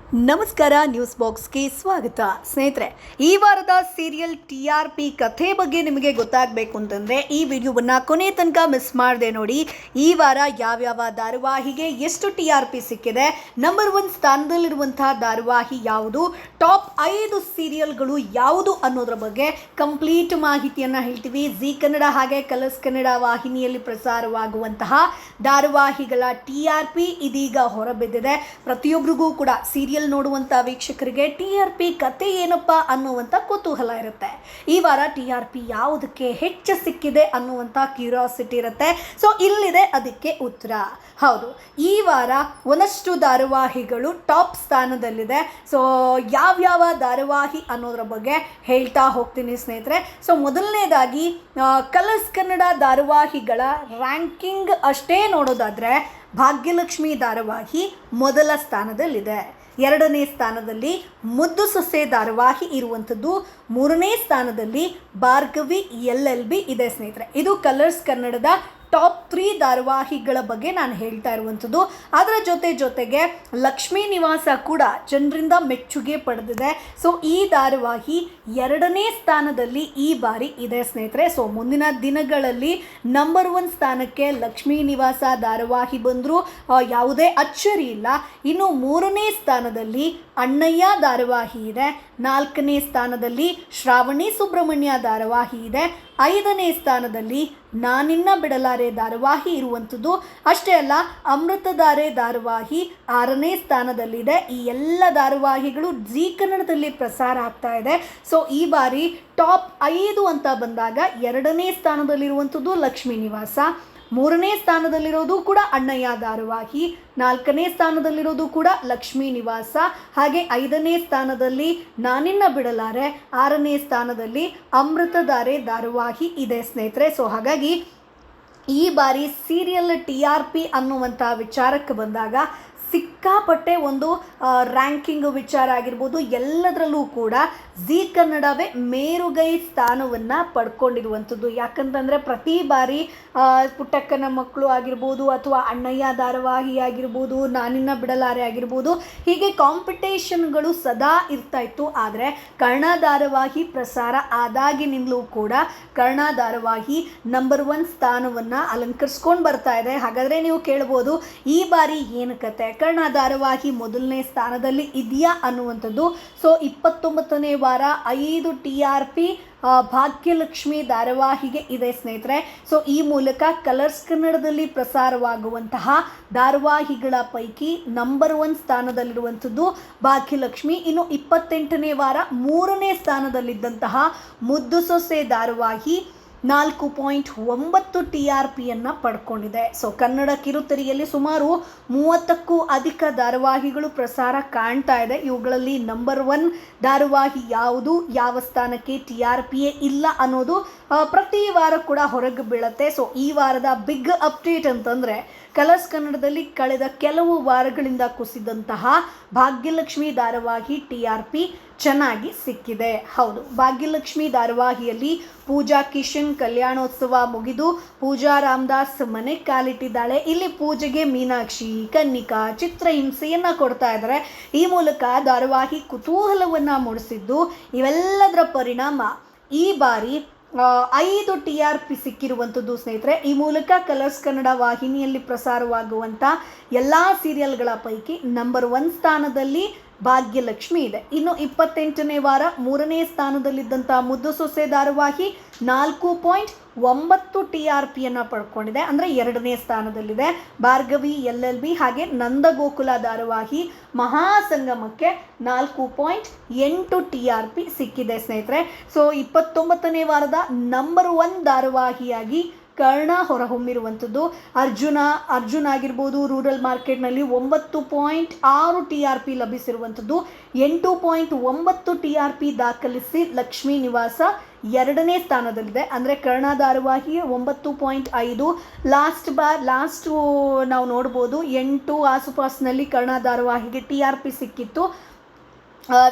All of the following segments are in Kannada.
ನಮಸ್ಕಾರ, ನ್ಯೂಸ್ ಬಾಕ್ಸ್ಗೆ ಸ್ವಾಗತ. ಸ್ನೇಹಿತರೆ, ಈ ವಾರದ ಸೀರಿಯಲ್ TRP ಕಥೆ ಬಗ್ಗೆ ನಿಮಗೆ ಗೊತ್ತಾಗಬೇಕು ಅಂತಂದರೆ ಈ ವಿಡಿಯೋವನ್ನು ಕೊನೆ ತನಕ ಮಿಸ್ ಮಾಡದೆ ನೋಡಿ. ಈ ವಾರ ಯಾವ್ಯಾವ ಧಾರಾವಾಹಿಗೆ ಎಷ್ಟು TRP ಸಿಕ್ಕಿದೆ, ನಂಬರ್ 1 ಸ್ಥಾನದಲ್ಲಿರುವಂತಹ ಧಾರಾವಾಹಿ ಯಾವುದು, ಟಾಪ್ 5 ಸೀರಿಯಲ್ಗಳು ಯಾವುದು ಅನ್ನೋದ್ರ ಬಗ್ಗೆ ಕಂಪ್ಲೀಟ್ ಮಾಹಿತಿಯನ್ನು ಹೇಳ್ತೀವಿ. ಜಿ ಕನ್ನಡ ಹಾಗೆ ಕಲರ್ಸ್ ಕನ್ನಡ ವಾಹಿನಿಯಲ್ಲಿ ಪ್ರಸಾರವಾಗುವಂತಹ ಧಾರಾವಾಹಿಗಳ TRP ಇದೀಗ ಹೊರಬಿದ್ದಿದೆ. ಪ್ರತಿಯೊಬ್ಬರಿಗೂ ಕೂಡ ಸೀರಿಯಲ್ ನೋಡುವಂಥ ವೀಕ್ಷಕರಿಗೆ TRP ಕತೆ ಏನಪ್ಪ ಅನ್ನುವಂಥ ಕುತೂಹಲ ಇರುತ್ತೆ. ಈ ವಾರ TRP ಯಾವುದಕ್ಕೆ ಹೆಚ್ಚು ಸಿಕ್ಕಿದೆ ಅನ್ನುವಂಥ ಕ್ಯೂರಿಯಾಸಿಟಿ ಇರುತ್ತೆ. ಸೊ ಇಲ್ಲಿದೆ ಅದಕ್ಕೆ ಉತ್ತರ. ಹೌದು, ಈ ವಾರ ಒಂದಷ್ಟು ಧಾರಾವಾಹಿಗಳು ಟಾಪ್ ಸ್ಥಾನದಲ್ಲಿದೆ. ಸೊ ಯಾವ್ಯಾವ ಧಾರಾವಾಹಿ ಅನ್ನೋದ್ರ ಬಗ್ಗೆ ಹೇಳ್ತಾ ಹೋಗ್ತೀನಿ ಸ್ನೇಹಿತರೆ. ಸೊ ಮೊದಲನೇದಾಗಿ ಕಲರ್ಸ್ ಕನ್ನಡ ಧಾರಾವಾಹಿಗಳ ರ್ಯಾಂಕಿಂಗ್ ಅಷ್ಟೇ ನೋಡೋದಾದರೆ ಭಾಗ್ಯಲಕ್ಷ್ಮಿ ಧಾರಾವಾಹಿ ಮೊದಲ ಸ್ಥಾನದಲ್ಲಿದೆ. ಎರಡನೇ ಸ್ಥಾನದಲ್ಲಿ ಮುದ್ದು ಸೊಸೆ ಧಾರಾವಾಹಿ ಇರುವಂಥದ್ದು. ಮೂರನೇ ಸ್ಥಾನದಲ್ಲಿ ಭಾರ್ಗವಿ LLB ಇದೆ ಸ್ನೇಹಿತರೆ. ಇದು ಕಲರ್ಸ್ ಕನ್ನಡದ ಟಾಪ್ 3 ಧಾರಾವಾಹಿಗಳ ಬಗ್ಗೆ ನಾನು ಹೇಳ್ತಾ ಇರುವಂಥದ್ದು. ಅದರ ಜೊತೆಗೆ ಲಕ್ಷ್ಮೀ ನಿವಾಸ ಕೂಡ ಜನರಿಂದ ಮೆಚ್ಚುಗೆ ಪಡೆದಿದೆ. ಸೊ ಈ ಧಾರಾವಾಹಿ ಎರಡನೇ ಸ್ಥಾನದಲ್ಲಿ ಈ ಬಾರಿ ಇದೆ ಸ್ನೇಹಿತರೆ. ಸೊ ಮುಂದಿನ ದಿನಗಳಲ್ಲಿ ನಂಬರ್ 1 ಸ್ಥಾನಕ್ಕೆ ಲಕ್ಷ್ಮೀ ನಿವಾಸ ಧಾರಾವಾಹಿ ಬಂದರೂ ಯಾವುದೇ ಅಚ್ಚರಿ ಇಲ್ಲ. ಇನ್ನು ಮೂರನೇ ಸ್ಥಾನದಲ್ಲಿ ಅಣ್ಣಯ್ಯ ಧಾರಾವಾಹಿ ಇದೆ. ನಾಲ್ಕನೇ ಸ್ಥಾನದಲ್ಲಿ ಶ್ರಾವಣಿ ಸುಬ್ರಹ್ಮಣ್ಯ ಧಾರಾವಾಹಿ ಇದೆ. ಐದನೇ ಸ್ಥಾನದಲ್ಲಿ ನಾನಿನ್ನ ಬಿಡಲಾರೆ ಧಾರಾವಾಹಿ ಇರುವಂಥದ್ದು. ಅಷ್ಟೇ ಅಲ್ಲ, ಅಮೃತಧಾರೆ ಧಾರಾವಾಹಿ ಆರನೇ ಸ್ಥಾನದಲ್ಲಿದೆ. ಈ ಎಲ್ಲ ಧಾರಾವಾಹಿಗಳು ಜಿ ಕನ್ನಡದಲ್ಲಿ ಪ್ರಸಾರ ಆಗ್ತಾ ಇದೆ. ಸೊ ಈ ಬಾರಿ ಟಾಪ್ 5 ಅಂತ ಬಂದಾಗ ಎರಡನೇ ಸ್ಥಾನದಲ್ಲಿರುವಂಥದ್ದು ಲಕ್ಷ್ಮೀ ನಿವಾಸ, ಮೂರನೇ ಸ್ಥಾನದಲ್ಲಿರೋದು ಕೂಡ ಅಣ್ಣಯ್ಯ ಧಾರಾವಾಹಿ, ನಾಲ್ಕನೇ ಸ್ಥಾನದಲ್ಲಿರೋದು ಕೂಡ ಲಕ್ಷ್ಮೀ ನಿವಾಸ, ಹಾಗೆ ಐದನೇ ಸ್ಥಾನದಲ್ಲಿ ನಾನಿನ್ನ ಬಿಡಲಾರೆ, ಆರನೇ ಸ್ಥಾನದಲ್ಲಿ ಅಮೃತಧಾರೆ ಧಾರಾವಾಹಿ ಇದೆ ಸ್ನೇಹಿತರೆ. ಸೊ ಹಾಗಾಗಿ ಈ ಬಾರಿ ಸೀರಿಯಲ್ TRP ಅನ್ನುವಂಥ ವಿಚಾರಕ್ಕೆ ಬಂದಾಗ ಸಿಕ್ಕಾಪಟ್ಟೆ ಒಂದು ರ್ಯಾಂಕಿಂಗ್ ವಿಚಾರ ಆಗಿರ್ಬೋದು, ಎಲ್ಲದರಲ್ಲೂ ಕೂಡ ಜಿ ಕನ್ನಡವೇ ಮೇರುಗೈ ಸ್ಥಾನವನ್ನು ಪಡ್ಕೊಂಡಿರುವಂಥದ್ದು. ಯಾಕಂತಂದರೆ ಪ್ರತಿ ಬಾರಿ ಪುಟ್ಟಕ್ಕನ ಮಕ್ಕಳು ಆಗಿರ್ಬೋದು ಅಥವಾ ಅಣ್ಣಯ್ಯ ಧಾರಾವಾಹಿ ಆಗಿರ್ಬೋದು, ನಾನಿನ್ನ ಬಿಡಲಾರೆ ಆಗಿರ್ಬೋದು, ಹೀಗೆ ಕಾಂಪಿಟೇಷನ್ಗಳು ಸದಾ ಇರ್ತಾ ಇತ್ತು. ಆದರೆ ಕರ್ಣ ಧಾರಾವಾಹಿ ಪ್ರಸಾರ ಆದಾಗಿನಿಂದಲೂ ಕೂಡ ಕರ್ಣ ಧಾರಾವಾಹಿ ನಂಬರ್ 1 ಸ್ಥಾನವನ್ನು ಅಲಂಕರಿಸ್ಕೊಂಡು ಬರ್ತಾ ಇದೆ. ಹಾಗಾದರೆ ನೀವು ಕೇಳ್ಬೋದು, ಈ ಬಾರಿ ಏನು ಕತೆ, ಕರ್ಣ ಧಾರಾವಾಹಿ ಮೊದಲನೇ ಸ್ಥಾನದಲ್ಲಿ ಇದೆಯಾ ಅನ್ನುವಂಥದ್ದು. ಸೊ 29ನೇ ವಾರ 5 TRP ಭಾಗ್ಯಲಕ್ಷ್ಮಿ ಧಾರಾವಾಹಿಗೆ ಇದೆ ಸ್ನೇಹಿತರೆ. ಸೊ ಈ ಮೂಲಕ ಕಲರ್ಸ್ ಕನ್ನಡದಲ್ಲಿ ಪ್ರಸಾರವಾಗುವಂತಹ ಧಾರಾವಾಹಿಗಳ ಪೈಕಿ ನಂಬರ್ 1 ಸ್ಥಾನದಲ್ಲಿರುವಂಥದ್ದು ಭಾಗ್ಯಲಕ್ಷ್ಮಿ. ಇನ್ನು 28ನೇ ವಾರ 3ನೇ ಸ್ಥಾನದಲ್ಲಿದ್ದಂತಹ ಮುದ್ದು ಸೊಸೆ ಧಾರಾವಾಹಿ 4.9 TRPಯನ್ನು ಪಡ್ಕೊಂಡಿದೆ. ಸೊ ಕನ್ನಡ ಕಿರುತೆರೆಯಲ್ಲಿ ಸುಮಾರು 30ಕ್ಕೂ ಅಧಿಕ ಧಾರಾವಾಹಿಗಳು ಪ್ರಸಾರ ಕಾಣ್ತಾ ಇದೆ. ಇವುಗಳಲ್ಲಿ ನಂಬರ್ 1 ಧಾರಾವಾಹಿ ಯಾವುದು, ಯಾವ ಸ್ಥಾನಕ್ಕೆ TRPಯೇ ಇಲ್ಲ ಅನ್ನೋದು ಪ್ರತಿ ವಾರ ಕೂಡ ಹೊರಗೆ ಬೀಳುತ್ತೆ. ಸೊ ಈ ವಾರದ ಬಿಗ್ ಅಪ್ಡೇಟ್ ಅಂತಂದರೆ ಕಲರ್ಸ್ ಕನ್ನಡದಲ್ಲಿ ಕಳೆದ ಕೆಲವು ವಾರಗಳಿಂದ ಕುಸಿದಂತಹ ಭಾಗ್ಯಲಕ್ಷ್ಮಿ ಧಾರಾವಾಹಿ TRP ಚೆನ್ನಾಗಿ ಸಿಕ್ಕಿದೆ. ಹೌದು, ಭಾಗ್ಯಲಕ್ಷ್ಮಿ ಧಾರಾವಾಹಿಯಲ್ಲಿ ಪೂಜಾ ಕಿಶನ್ ಕಲ್ಯಾಣೋತ್ಸವ ಮುಗಿದು ಪೂಜಾ ರಾಮದಾಸ್ ಮನೆ ಕಾಲಿಟ್ಟಿದ್ದಾಳೆ. ಇಲ್ಲಿ ಪೂಜೆಗೆ ಮೀನಾಕ್ಷಿ, ಕನ್ನಿಕಾ ಚಿತ್ರಹಿಂಸೆಯನ್ನು ಕೊಡ್ತಾ ಇದ್ದಾರೆ. ಈ ಮೂಲಕ ಧಾರಾವಾಹಿ ಕುತೂಹಲವನ್ನು ಮೂಡಿಸಿದ್ದು, ಇವೆಲ್ಲದರ ಪರಿಣಾಮ ಈ ಬಾರಿ 5 TRP ಸಿಕ್ಕಿರುವಂಥದ್ದು ಸ್ನೇಹಿತರೆ. ಈ ಮೂಲಕ ಕಲರ್ಸ್ ಕನ್ನಡ ವಾಹಿನಿಯಲ್ಲಿ ಪ್ರಸಾರವಾಗುವಂಥ ಎಲ್ಲ ಸೀರಿಯಲ್ಗಳ ಪೈಕಿ ನಂಬರ್ 1 ಸ್ಥಾನದಲ್ಲಿ ಭಾಗ್ಯಲಕ್ಷ್ಮಿ ಇದೆ. ಇನ್ನು 28ನೇ ವಾರ 3ನೇ ಸ್ಥಾನದಲ್ಲಿದ್ದಂಥ ಮುದ್ದು ಸೊಸೆ ಧಾರಾವಾಹಿ 4.9 TRPಯನ್ನು ಪಡ್ಕೊಂಡಿದೆ, ಅಂದರೆ 2ನೇ ಸ್ಥಾನದಲ್ಲಿದೆ. ಭಾರ್ಗವಿ LLB ಹಾಗೆ ನಂದಗೋಕುಲ ಧಾರಾವಾಹಿ ಮಹಾಸಂಗಮಕ್ಕೆ 4.8 TRP ಸಿಕ್ಕಿದೆ ಸ್ನೇಹಿತರೆ. ಸೊ 29ನೇ ವಾರದ ನಂಬರ್ 1 ಧಾರಾವಾಹಿಯಾಗಿ ಕರ್ಣ ಹೊರಹೊಮ್ಮಿರುವಂಥದ್ದು. ಅರ್ಜುನ್ ಆಗಿರ್ಬೋದು, ರೂರಲ್ ಮಾರ್ಕೆಟ್ನಲ್ಲಿ 9.6 TRP ಲಭಿಸಿರುವಂಥದ್ದು. 8.9 TRP ದಾಖಲಿಸಿ ಲಕ್ಷ್ಮೀ ನಿವಾಸ 2ನೇ ಸ್ಥಾನದಲ್ಲಿದೆ. ಅಂದರೆ ಕರ್ಣ ಧಾರಾವಾಹಿ 9.5, ಲಾಸ್ಟ್ ನಾವು ನೋಡ್ಬೋದು 8 ಆಸುಪಾಸಿನಲ್ಲಿ ಕರ್ಣ ಧಾರಾವಾಹಿಗೆ TRP ಸಿಕ್ಕಿತ್ತು.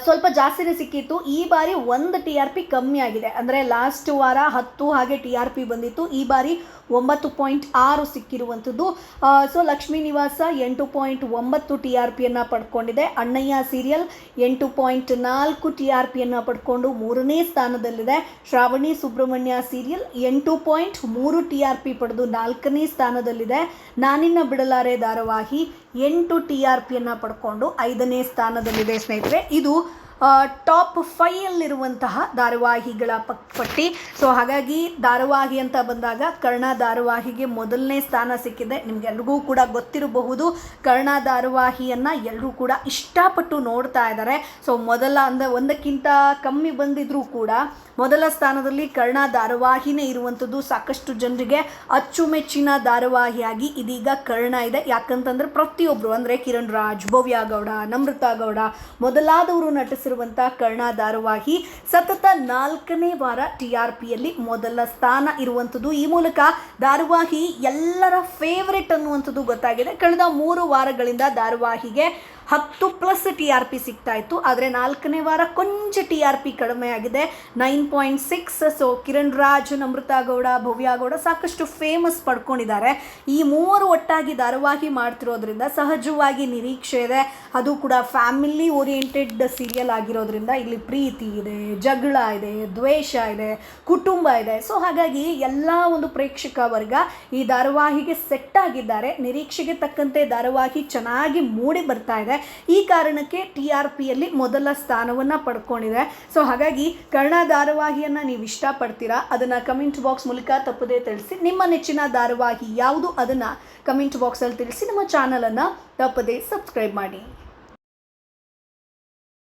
ಸ್ವಲ್ಪ ಜಾಸ್ತಿನೇ ಸಿಕ್ಕಿತ್ತು. ಈ ಬಾರಿ ಒಂದು TRP ಕಮ್ಮಿ ಆಗಿದೆ. ಅಂದರೆ ಲಾಸ್ಟ್ ವಾರ 10 ಹಾಗೆ TRP ಬಂದಿತ್ತು. ಈ ಬಾರಿ 9.6 ಸಿಕ್ಕಿರುವಂಥದ್ದು. ಸೊ ಲಕ್ಷ್ಮೀ ನಿವಾಸ 8.9 TRPಯನ್ನು ಪಡ್ಕೊಂಡಿದೆ. ಅಣ್ಣಯ್ಯ ಸೀರಿಯಲ್ 8.4 TRPಯನ್ನು ಪಡ್ಕೊಂಡು 3ನೇ ಸ್ಥಾನದಲ್ಲಿದೆ. ಶ್ರಾವಣಿ ಸುಬ್ರಹ್ಮಣ್ಯ ಸೀರಿಯಲ್ 8.3 TRP ಪಡೆದು 4ನೇ ಸ್ಥಾನದಲ್ಲಿದೆ. ನಾನಿನ್ನ ಬಿಡಲಾರೆ ಧಾರಾವಾಹಿ 8 TRPಯನ್ನು ಪಡ್ಕೊಂಡು 5ನೇ ಸ್ಥಾನದಲ್ಲಿದೆ ಸ್ನೇಹಿತರೆ. ಇದು ಟಾಪ್ 5ಯಲ್ಲಿರುವಂತಹ ಧಾರಾವಾಹಿಗಳ ಪಟ್ಟಿ. ಸೊ ಹಾಗಾಗಿ ಧಾರಾವಾಹಿ ಅಂತ ಬಂದಾಗ ಕರ್ಣ ಧಾರಾವಾಹಿಗೆ ಮೊದಲನೇ ಸ್ಥಾನ ಸಿಕ್ಕಿದೆ. ನಿಮಗೆಲ್ರಿಗೂ ಕೂಡ ಗೊತ್ತಿರಬಹುದು, ಕರ್ಣ ಧಾರಾವಾಹಿಯನ್ನು ಎಲ್ಲರೂ ಕೂಡ ಇಷ್ಟಪಟ್ಟು ನೋಡ್ತಾ ಇದ್ದಾರೆ. ಸೊ ಒಂದಕ್ಕಿಂತ ಕಮ್ಮಿ ಬಂದಿದ್ರೂ ಕೂಡ ಮೊದಲ ಸ್ಥಾನದಲ್ಲಿ ಕರ್ಣ ಧಾರಾವಾಹಿನೇ ಇರುವಂಥದ್ದು. ಸಾಕಷ್ಟು ಜನರಿಗೆ ಅಚ್ಚುಮೆಚ್ಚಿನ ಧಾರಾವಾಹಿಯಾಗಿ ಇದೀಗ ಕರ್ಣ ಇದೆ. ಯಾಕಂತಂದರೆ ಪ್ರತಿಯೊಬ್ಬರು, ಅಂದರೆ ಕಿರಣ್ ರಾಜ್, ಭವ್ಯ ಗೌಡ, ನಮ್ರತಾ ಗೌಡ ಮೊದಲಾದವರು ನಟಿಸಿರುವಂಥ ಕರ್ಣ ಧಾರಾವಾಹಿ ಸತತ 4ನೇ ವಾರ TRPಯಲ್ಲಿ ಮೊದಲ ಸ್ಥಾನ ಇರುವಂಥದ್ದು. ಈ ಮೂಲಕ ಧಾರಾವಾಹಿ ಎಲ್ಲರ ಫೇವ್ರೆಟ್ ಅನ್ನುವಂಥದ್ದು ಗೊತ್ತಾಗಿದೆ. ಕಳೆದ 3 ವಾರಗಳಿಂದ ಧಾರಾವಾಹಿಗೆ 10+ TRP ಸಿಗ್ತಾ ಇತ್ತು. ಆದರೆ 4ನೇ ವಾರ ಕೊಂಚ TRP ಕಡಿಮೆ ಆಗಿದೆ, 9.6. ಸೊ ಕಿರಣ್ ರಾಜ್, ನಮ್ರತಾ ಗೌಡ, ಭವ್ಯ ಗೌಡ ಸಾಕಷ್ಟು ಫೇಮಸ್ ಪಡ್ಕೊಂಡಿದ್ದಾರೆ. ಈ 3 ಒಟ್ಟಾಗಿ ಧಾರಾವಾಹಿ ಮಾಡ್ತಿರೋದ್ರಿಂದ ಸಹಜವಾಗಿ ನಿರೀಕ್ಷೆ ಇದೆ. ಅದು ಕೂಡ ಫ್ಯಾಮಿಲಿ ಓರಿಯೆಂಟೆಡ್ ಸೀರಿಯಲ್ ಆಗಿರೋದ್ರಿಂದ ಇಲ್ಲಿ ಪ್ರೀತಿ ಇದೆ, ಜಗಳ ಇದೆ, ದ್ವೇಷ ಇದೆ, ಕುಟುಂಬ ಇದೆ. ಸೊ ಹಾಗಾಗಿ ಎಲ್ಲ ಒಂದು ಪ್ರೇಕ್ಷಕ ವರ್ಗ ಈ ಧಾರಾವಾಹಿಗೆ ಸೆಟ್ ಆಗಿದ್ದಾರೆ. ನಿರೀಕ್ಷೆಗೆ ತಕ್ಕಂತೆ ಧಾರಾವಾಹಿ ಚೆನ್ನಾಗಿ ಮೂಡಿ ಬರ್ತಾ ಇದೆ. ಈ ಕಾರಣಕ್ಕೆ TRPಯಲ್ಲಿ ಮೊದಲ ಸ್ಥಾನವನ್ನು ಪಡ್ಕೊಂಡಿದೆ. ಸೊ ಹಾಗಾಗಿ ಕರ್ಣ ಧಾರಾವಾಹಿಯನ್ನು ನೀವು ಇಷ್ಟಪಡ್ತೀರಾ, ಅದನ್ನು ಕಮೆಂಟ್ ಬಾಕ್ಸ್ ಮೂಲಕ ತಪ್ಪದೇ ತಿಳಿಸಿ. ನಿಮ್ಮ ನೆಚ್ಚಿನ ಧಾರಾವಾಹಿ ಯಾವುದು ಅದನ್ನು ಕಮೆಂಟ್ ಬಾಕ್ಸಲ್ಲಿ ತಿಳಿಸಿ. ನಮ್ಮ ಚಾನಲನ್ನು ತಪ್ಪದೇ ಸಬ್ಸ್ಕ್ರೈಬ್ ಮಾಡಿ.